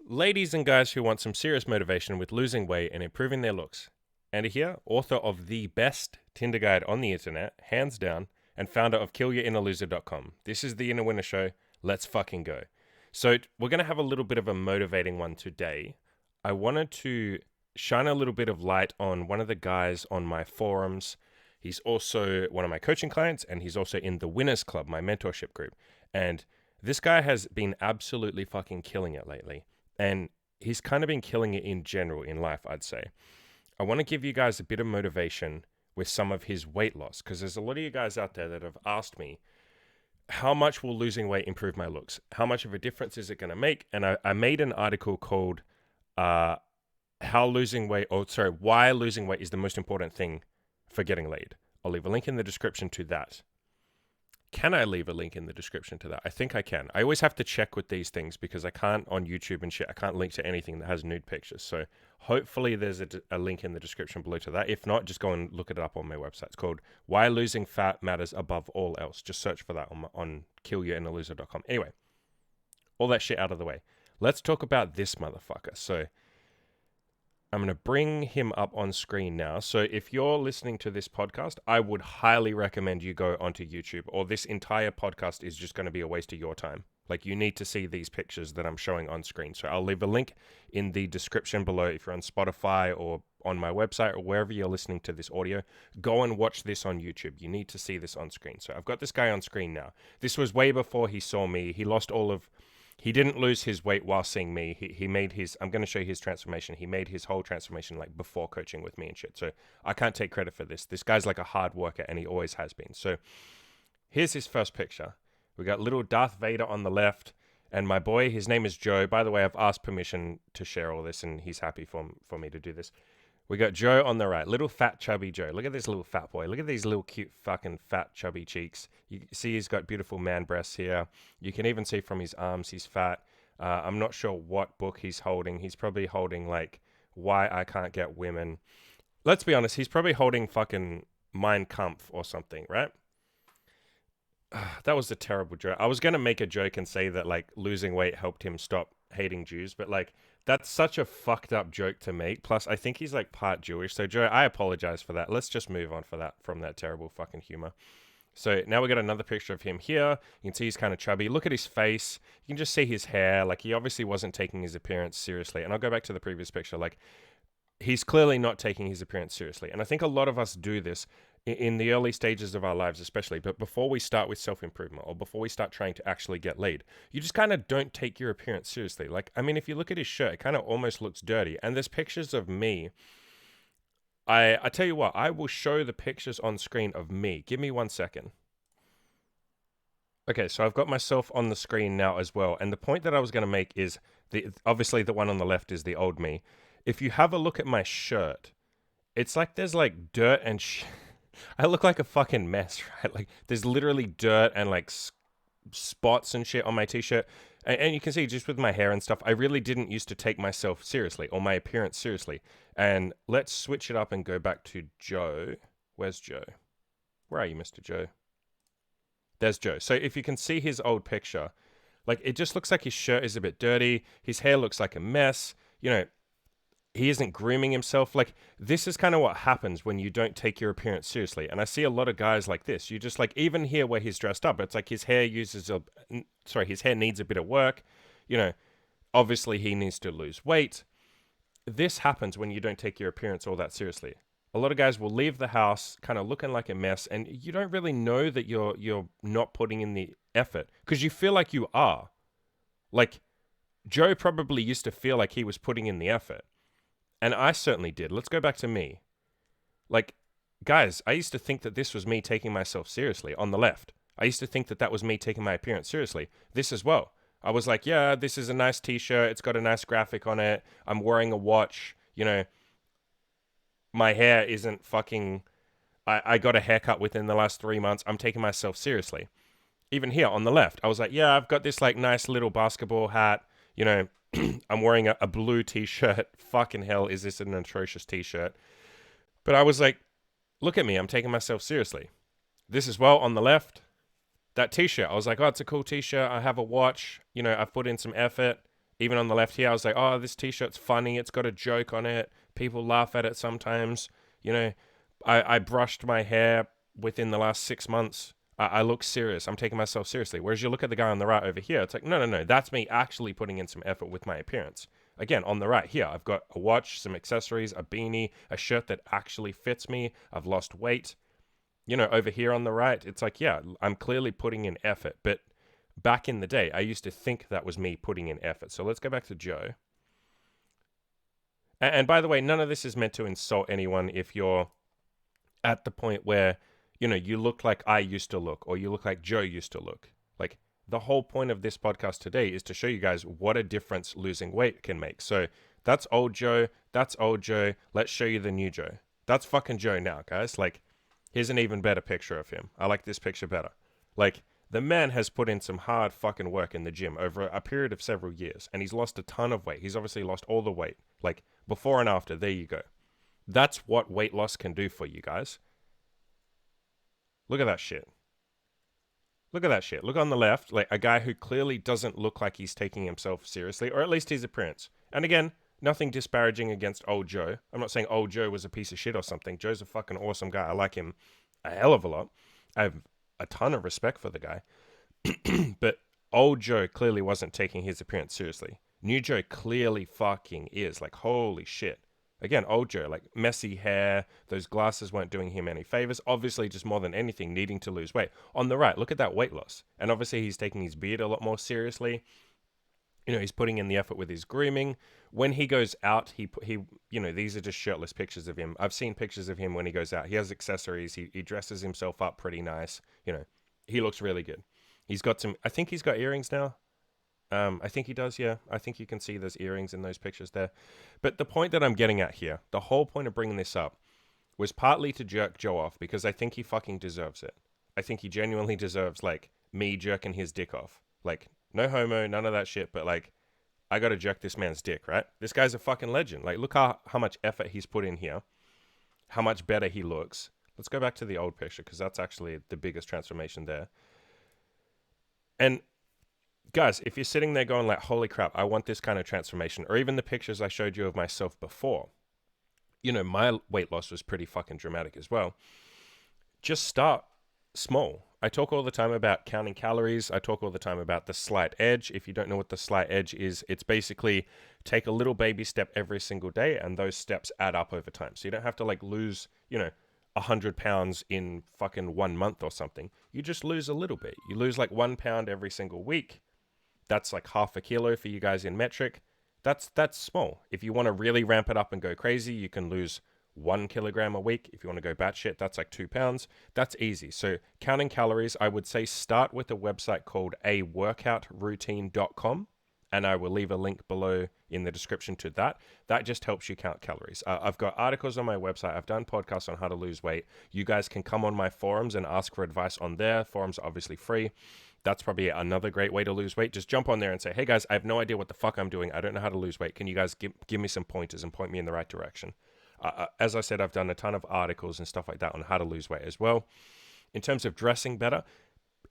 Ladies and guys who want some serious motivation with losing weight and improving their looks. Andy here, author of the best Tinder guide on the internet, hands down, and founder of KillYourInnerLoser.com. This is the Inner Winner Show. Let's fucking go. So we're going to have a little bit of a motivating one today. I wanted to shine a little bit of light on one of the guys on my forums. He's also one of my coaching clients, and he's also in the Winners Club, my mentorship group. And this guy has been absolutely fucking killing it lately. And he's kind of been killing it in general in life, I'd say. I want to give you guys a bit of motivation with some of his weight loss, because there's a lot of you guys out there that have asked me, how much will losing weight improve my looks? How much of a difference is it going to make? And I made an article called Why Losing Weight is the most important thing for getting laid. I'll leave a link in the description to that. Can I leave a link in the description to that? I think I can. I always have to check with these things because I can't on YouTube and shit. I can't link to anything that has nude pictures. So hopefully there's a link in the description below to that. If not, just go and look it up on my website. It's called Why Losing Fat Matters Above All Else. Just search for that on killyourinnerloser.com. Anyway, all that shit out of the way. Let's talk about this motherfucker. So I'm going to bring him up on screen now. So if you're listening to this podcast, I would highly recommend you go onto YouTube, or this entire podcast is just going to be a waste of your time. Like, you need to see these pictures that I'm showing on screen. So I'll leave a link in the description below. If you're on Spotify or on my website or wherever you're listening to this audio, go and watch this on YouTube. You need to see this on screen. So I've got this guy on screen now. This was way before he saw me. He didn't lose his weight while seeing me. He made his, I'm going to show you his transformation. He made his whole transformation like before coaching with me and shit. So I can't take credit for this. This guy's like a hard worker, and he always has been. So here's his first picture. We got little Darth Vader on the left, and my boy, his name is Joe. By the way, I've asked permission to share all this, and he's happy for me to do this. We got Joe on the right, little fat chubby Joe. Look at this little fat boy. Look at these little cute fucking fat chubby cheeks. You see he's got beautiful man breasts here. You can even see from his arms he's fat. I'm not sure what book he's holding. He's probably holding like Why I Can't Get Women. Let's be honest, he's probably holding fucking Mein Kampf or something, right? That was a terrible joke. I was going to make a joke and say that like losing weight helped him stop hating Jews, but like that's such a fucked up joke to make. Plus, I think he's like part Jewish. So Joe, I apologize for that. Let's just move on from that terrible fucking humor. So now we got another picture of him here. You can see he's kind of chubby. Look at his face. You can just see his hair. Like, he obviously wasn't taking his appearance seriously. And I'll go back to the previous picture. Like, he's clearly not taking his appearance seriously. And I think a lot of us do this in the early stages of our lives, especially. But before we start with self-improvement, or before we start trying to actually get laid, you just kind of don't take your appearance seriously. Like, I mean, if you look at his shirt, it kind of almost looks dirty. And there's pictures of me. I tell you what, I will show the pictures on screen of me. Give me 1 second. Okay, so I've got myself on the screen now as well. And the point that I was going to make is, obviously the one on the left is the old me. If you have a look at my shirt, it's like there's like dirt and I look like a fucking mess, right? Like, there's literally dirt and like spots and shit on my t-shirt. And you can see just with my hair and stuff, I really didn't used to take myself seriously or my appearance seriously. And let's switch it up and go back to Joe. Where's Joe? Where are you, Mr. Joe? There's Joe. So if you can see his old picture, like, it just looks like his shirt is a bit dirty. His hair looks like a mess. You know, he isn't grooming himself. Like, this is kind of what happens when you don't take your appearance seriously. And I see a lot of guys like this. You just, like, even here where he's dressed up, it's like his hair needs a bit of work. You know, obviously he needs to lose weight. This happens when you don't take your appearance all that seriously. A lot of guys will leave the house kind of looking like a mess, and you don't really know that you're not putting in the effort because you feel like you are. Like, Joe probably used to feel like he was putting in the effort. And I certainly did. Let's go back to me. Like, guys, I used to think that this was me taking myself seriously on the left. I used to think that was me taking my appearance seriously. This as well. I was like, yeah, this is a nice t-shirt. It's got a nice graphic on it. I'm wearing a watch. You know, my hair isn't fucking... I got a haircut within the last 3 months. I'm taking myself seriously. Even here on the left, I was like, yeah, I've got this like nice little basketball hat. You know, I'm wearing a blue t-shirt. Fucking hell, is this an atrocious t-shirt? But I was like, look at me, I'm taking myself seriously. This as well on the left, that t-shirt. I was like, oh, it's a cool t-shirt. I have a watch. You know, I've put in some effort. Even on the left here, I was like, oh, this t-shirt's funny. It's got a joke on it. People laugh at it sometimes. You know, I brushed my hair within the last 6 months. I look serious. I'm taking myself seriously. Whereas you look at the guy on the right over here, it's like, no. That's me actually putting in some effort with my appearance. Again, on the right here, I've got a watch, some accessories, a beanie, a shirt that actually fits me. I've lost weight. You know, over here on the right, it's like, yeah, I'm clearly putting in effort. But back in the day, I used to think that was me putting in effort. So let's go back to Joe. And by the way, none of this is meant to insult anyone if you're at the point where, you know, you look like I used to look or you look like Joe used to look. Like, the whole point of this podcast today is to show you guys what a difference losing weight can make. So that's old Joe. That's old Joe. Let's show you the new Joe. That's fucking Joe now, guys. Like, here's an even better picture of him. I like this picture better. Like, the man has put in some hard fucking work in the gym over a period of several years, and he's lost a ton of weight. He's obviously lost all the weight. Like, before and after, there you go. That's what weight loss can do for you guys. Look at that shit. Look at that shit. Look on the left, like a guy who clearly doesn't look like he's taking himself seriously, or at least his appearance. And again, nothing disparaging against old Joe. I'm not saying old Joe was a piece of shit or something. Joe's a fucking awesome guy. I like him a hell of a lot. I have a ton of respect for the guy. But old Joe clearly wasn't taking his appearance seriously. New Joe clearly fucking is. Like, holy shit. Again, old Joe, like messy hair, those glasses weren't doing him any favors. Obviously, just more than anything, needing to lose weight. On the right, look at that weight loss. And obviously, he's taking his beard a lot more seriously. You know, he's putting in the effort with his grooming. When he goes out, he you know, these are just shirtless pictures of him. I've seen pictures of him when he goes out. He has accessories. He dresses himself up pretty nice. You know, he looks really good. He's got some, I think he's got earrings now. I think he does, yeah. I think you can see those earrings in those pictures there. But the point that I'm getting at here, the whole point of bringing this up, was partly to jerk Joe off because I think he fucking deserves it. I think he genuinely deserves, like, me jerking his dick off. Like, no homo, none of that shit, but, like, I gotta jerk this man's dick, right? This guy's a fucking legend. Like, look how much effort he's put in here, how much better he looks. Let's go back to the old picture because that's actually the biggest transformation there. And guys, if you're sitting there going like, holy crap, I want this kind of transformation, or even the pictures I showed you of myself before, you know, my weight loss was pretty fucking dramatic as well. Just start small. I talk all the time about counting calories. I talk all the time about the slight edge. If you don't know what the slight edge is, it's basically take a little baby step every single day, and those steps add up over time. So you don't have to like lose, you know, 100 pounds in fucking 1 month or something. You just lose a little bit. You lose like 1 pound every single week. That's like half a kilo for you guys in metric. That's small. If you want to really ramp it up and go crazy, you can lose 1 kilogram a week. If you want to go batshit, that's like 2 pounds. That's easy. So counting calories, I would say start with a website called aworkoutroutine.com. And I will leave a link below in the description to that. That just helps you count calories. I've got articles on my website. I've done podcasts on how to lose weight. You guys can come on my forums and ask for advice on there. Forums are obviously free. That's probably another great way to lose weight. Just jump on there and say, hey guys, I have no idea what the fuck I'm doing. I don't know how to lose weight. Can you guys give me some pointers and point me in the right direction? As I said, I've done a ton of articles and stuff like that on how to lose weight as well. In terms of dressing better,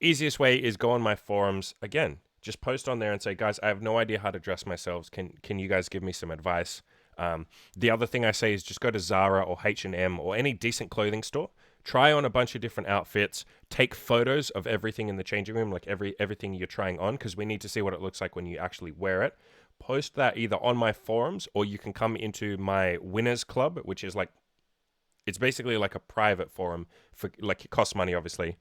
easiest way is go on my forums. Again, just post on there and say, guys, I have no idea how to dress myself. Can you guys give me some advice? The other thing I say is just go to Zara or H&M or any decent clothing store. Try on a bunch of different outfits. Take photos of everything in the changing room, like everything you're trying on, because we need to see what it looks like when you actually wear it. Post that either on my forums or you can come into my Winners Club, which is like, it's basically like a private forum for, like, it costs money, obviously.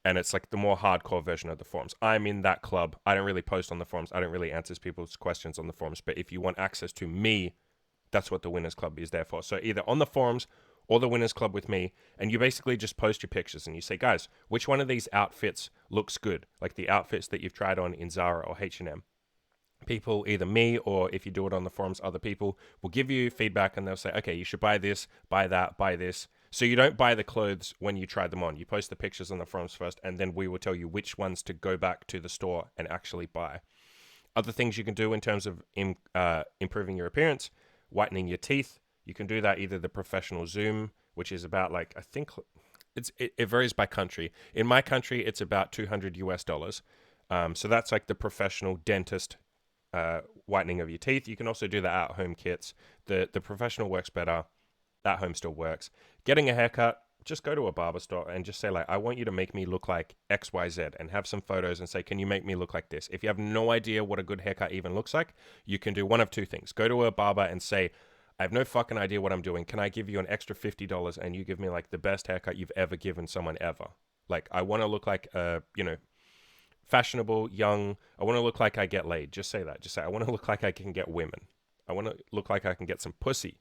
And it's like the more hardcore version of the forums. I'm in that club. I don't really post on the forums. I don't really answer people's questions on the forums. But if you want access to me, that's what the Winners Club is there for. So either on the forums or the Winners Club with me, and you basically just post your pictures and you say, guys, which one of these outfits looks good? Like the outfits that you've tried on in Zara or H&M. People, either me or if you do it on the forums, other people will give you feedback and they'll say, okay, you should buy this, buy that, buy this. So you don't buy the clothes when you try them on. You post the pictures on the forums first, and then we will tell you which ones to go back to the store and actually buy. Other things you can do in terms of improving your appearance, whitening your teeth. You can do that either the professional Zoom, which is about like, I think it varies by country. In my country, it's about $200 US. So that's like the professional dentist whitening of your teeth. You can also do the at-home kits. The professional works better. At home still works. Getting a haircut, just go to a barber store and just say like, I want you to make me look like XYZ, and have some photos and say, can you make me look like this? If you have no idea what a good haircut even looks like, you can do one of two things. Go to a barber and say, I have no fucking idea what I'm doing. Can I give you an extra $50 and you give me like the best haircut you've ever given someone ever? Like, I want to look like, fashionable, young. I want to look like I get laid. Just say that. Just say, I want to look like I can get women. I want to look like I can get some pussy.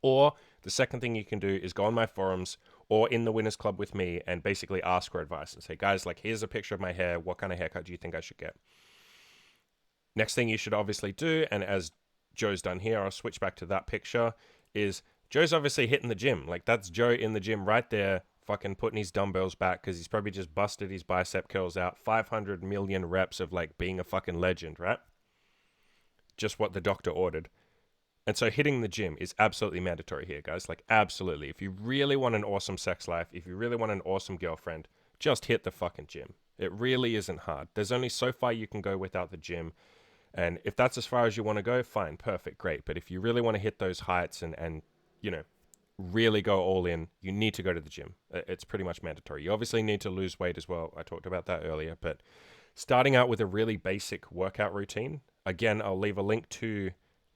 Or the second thing you can do is go on my forums or in the Winners Club with me and basically ask for advice and say, guys, like, here's a picture of my hair. What kind of haircut do you think I should get? Next thing you should obviously do, and as Joe's done here, I'll switch back to that picture, is Joe's obviously hitting the gym. Like, that's Joe in the gym right there, fucking putting his dumbbells back because he's probably just busted his bicep curls out. 500 million reps of like being a fucking legend, right? Just what the doctor ordered. And so hitting the gym is absolutely mandatory here, guys. Like, absolutely. If you really want an awesome sex life, if you really want an awesome girlfriend, just hit the fucking gym. It really isn't hard. There's only so far you can go without the gym. And if that's as far as you want to go, fine, perfect, great. But if you really want to hit those heights and really go all in, you need to go to the gym. It's pretty much mandatory. You obviously need to lose weight as well. I talked about that earlier. But starting out with a really basic workout routine, again, I'll leave a link to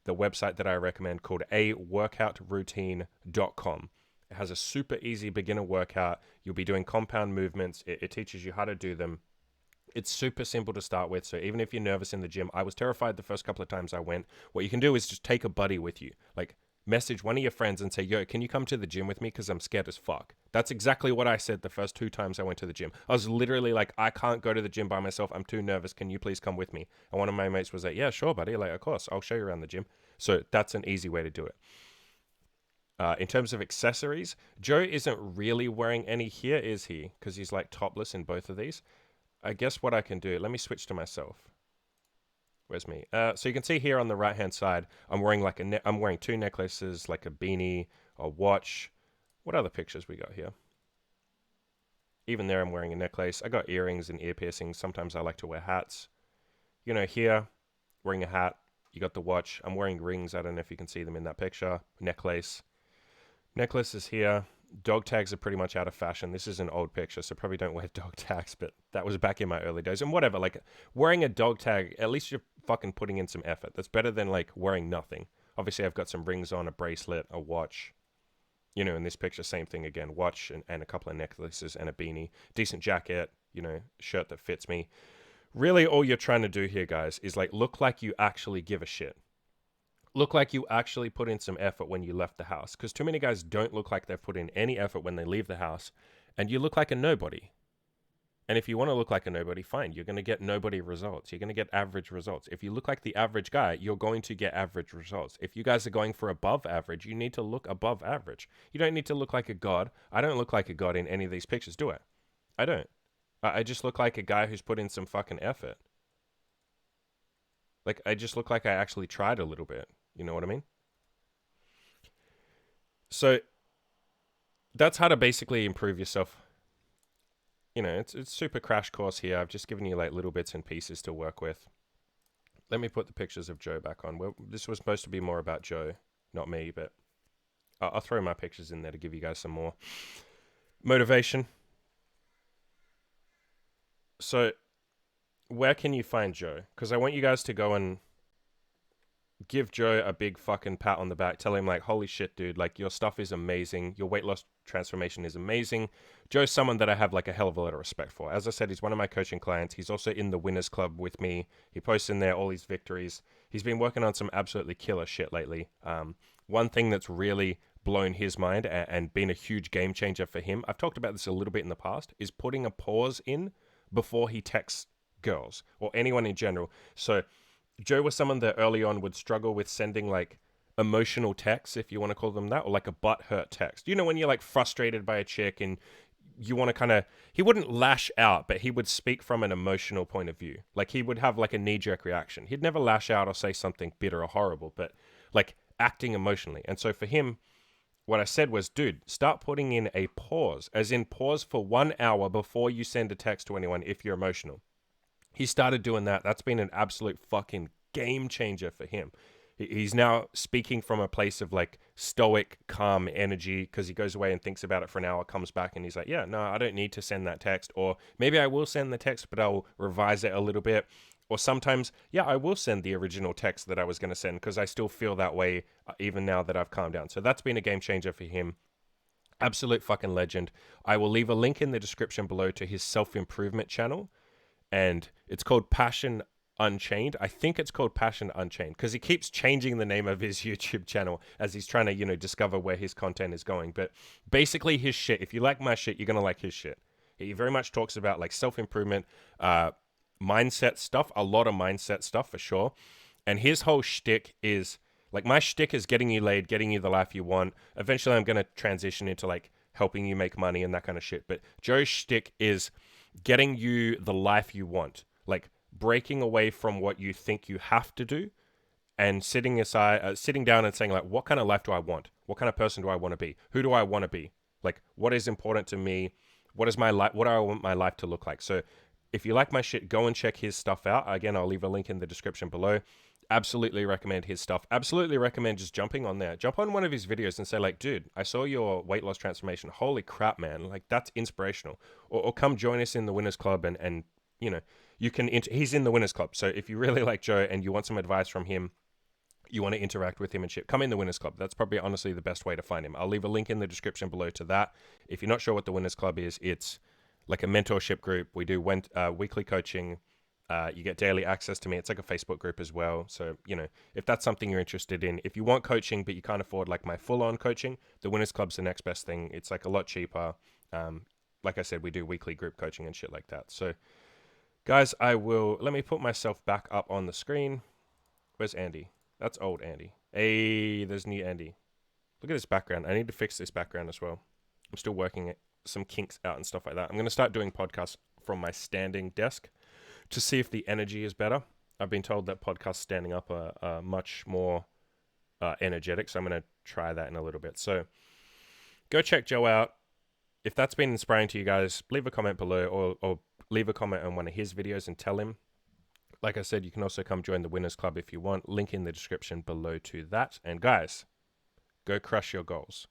the website that I recommend called aworkoutroutine.com. It has a super easy beginner workout. You'll be doing compound movements. It teaches you how to do them. It's super simple to start with. So even if you're nervous in the gym, I was terrified the first couple of times I went. What you can do is just take a buddy with you. Like, message one of your friends and say, yo, can you come to the gym with me? Because I'm scared as fuck. That's exactly what I said the first 2 times I went to the gym. I was literally like, I can't go to the gym by myself. I'm too nervous. Can you please come with me? And one of my mates was like, yeah, sure, buddy. Like, of course, I'll show you around the gym. So that's an easy way to do it. In terms of accessories, Joe isn't really wearing any here, is he? Because he's like topless in both of these. I guess what I can do, let me switch to myself. Where's me? So you can see here on the right hand side, I'm wearing like I'm wearing 2 necklaces, like a beanie, a watch. What other pictures we got here? Even there, I'm wearing a necklace. I got earrings and ear piercings. Sometimes I like to wear hats. Here, wearing a hat. You got the watch. I'm wearing rings. I don't know if you can see them in that picture. Necklace. Necklace is here. Dog tags are pretty much out of fashion. This is an old picture, so probably don't wear dog tags, but that was back in my early days. And whatever, like, wearing a dog tag, at least you're fucking putting in some effort. That's better than, like, wearing nothing. Obviously, I've got some rings on, a bracelet, a watch. In this picture, same thing again. Watch and a couple of necklaces and a beanie. Decent jacket, shirt that fits me. Really, all you're trying to do here, guys, is, like, look like you actually give a shit. Look like you actually put in some effort when you left the house. Because too many guys don't look like they've put in any effort when they leave the house. And you look like a nobody. And if you want to look like a nobody, fine. You're going to get nobody results. You're going to get average results. If you look like the average guy, you're going to get average results. If you guys are going for above average, you need to look above average. You don't need to look like a god. I don't look like a god in any of these pictures, do I? I don't. I just look like a guy who's put in some fucking effort. Like, I just look like I actually tried a little bit. You know what I mean? So that's how to basically improve yourself. It's super crash course here. I've just given you like little bits and pieces to work with. Let me put the pictures of Joe back on. Well, this was supposed to be more about Joe, not me, but I'll throw my pictures in there to give you guys some more motivation. So where can you find Joe? Because I want you guys to go and give Joe a big fucking pat on the back. Tell him, like, holy shit, dude, like, your stuff is amazing. Your weight loss transformation is amazing. Joe's someone that I have, like, a hell of a lot of respect for. As I said, he's one of my coaching clients. He's also in the Winners Club with me. He posts in there all his victories. He's been working on some absolutely killer shit lately. One thing that's really blown his mind and been a huge game changer for him, I've talked about this a little bit in the past, is putting a pause in before he texts girls or anyone in general. So Joe was someone that early on would struggle with sending like emotional texts, if you want to call them that, or like a butthurt text. When you're like frustrated by a chick and you want to he wouldn't lash out, but he would speak from an emotional point of view. Like, he would have like a knee-jerk reaction. He'd never lash out or say something bitter or horrible, but like acting emotionally. And so for him, what I said was, dude, start putting in a pause, as in pause for 1 hour before you send a text to anyone if you're emotional. He started doing that. That's been an absolute fucking game changer for him. He's now speaking from a place of like stoic, calm energy because he goes away and thinks about it for an hour, comes back and he's like, yeah, no, I don't need to send that text. Or maybe I will send the text, but I'll revise it a little bit. Or sometimes, yeah, I will send the original text that I was going to send because I still feel that way even now that I've calmed down. So that's been a game changer for him. Absolute fucking legend. I will leave a link in the description below to his self-improvement channel. And it's called Passion Unchained. I think it's called Passion Unchained because he keeps changing the name of his YouTube channel as he's trying to, discover where his content is going. But basically his shit, if you like my shit, you're going to like his shit. He very much talks about like self-improvement, mindset stuff, a lot of mindset stuff for sure. And his whole shtick is like, my shtick is getting you laid, getting you the life you want. Eventually I'm going to transition into like helping you make money and that kind of shit. But Joe's shtick is getting you the life you want, like breaking away from what you think you have to do and sitting down and saying like, what kind of life do I want? What kind of person do I want to be? Who do I want to be? Like, what is important to me? What is my life? What do I want my life to look like? So if you like my shit, go and check his stuff out. Again, I'll leave a link in the description below. Absolutely recommend his stuff. Absolutely recommend just jumping on there. Jump on one of his videos and say like, dude, I saw your weight loss transformation. Holy crap, man. Like, that's inspirational. Or come join us in the Winners Club and you can, he's in the Winners Club. So if you really like Joe and you want some advice from him, you want to interact with him and shit, come in the Winners Club. That's probably honestly the best way to find him. I'll leave a link in the description below to that. If you're not sure what the Winners Club is, it's like a mentorship group. We do weekly coaching. You get daily access to me. It's like a Facebook group as well. So, if that's something you're interested in, if you want coaching, but you can't afford like my full-on coaching, the Winners Club's the next best thing. It's like a lot cheaper. Like I said, we do weekly group coaching and shit like that. So guys, let me put myself back up on the screen. Where's Andy? That's old Andy. Hey, there's new Andy. Look at this background. I need to fix this background as well. I'm still working some kinks out and stuff like that. I'm going to start doing podcasts from my standing desk to see if the energy is better. I've been told that podcasts standing up are much more energetic, so I'm going to try that in a little bit. So go check Joe out. If that's been inspiring to you guys, leave a comment below or leave a comment on one of his videos and tell him. Like I said, you can also come join the Winners Club if you want. Link in the description below to that. And guys, go crush your goals.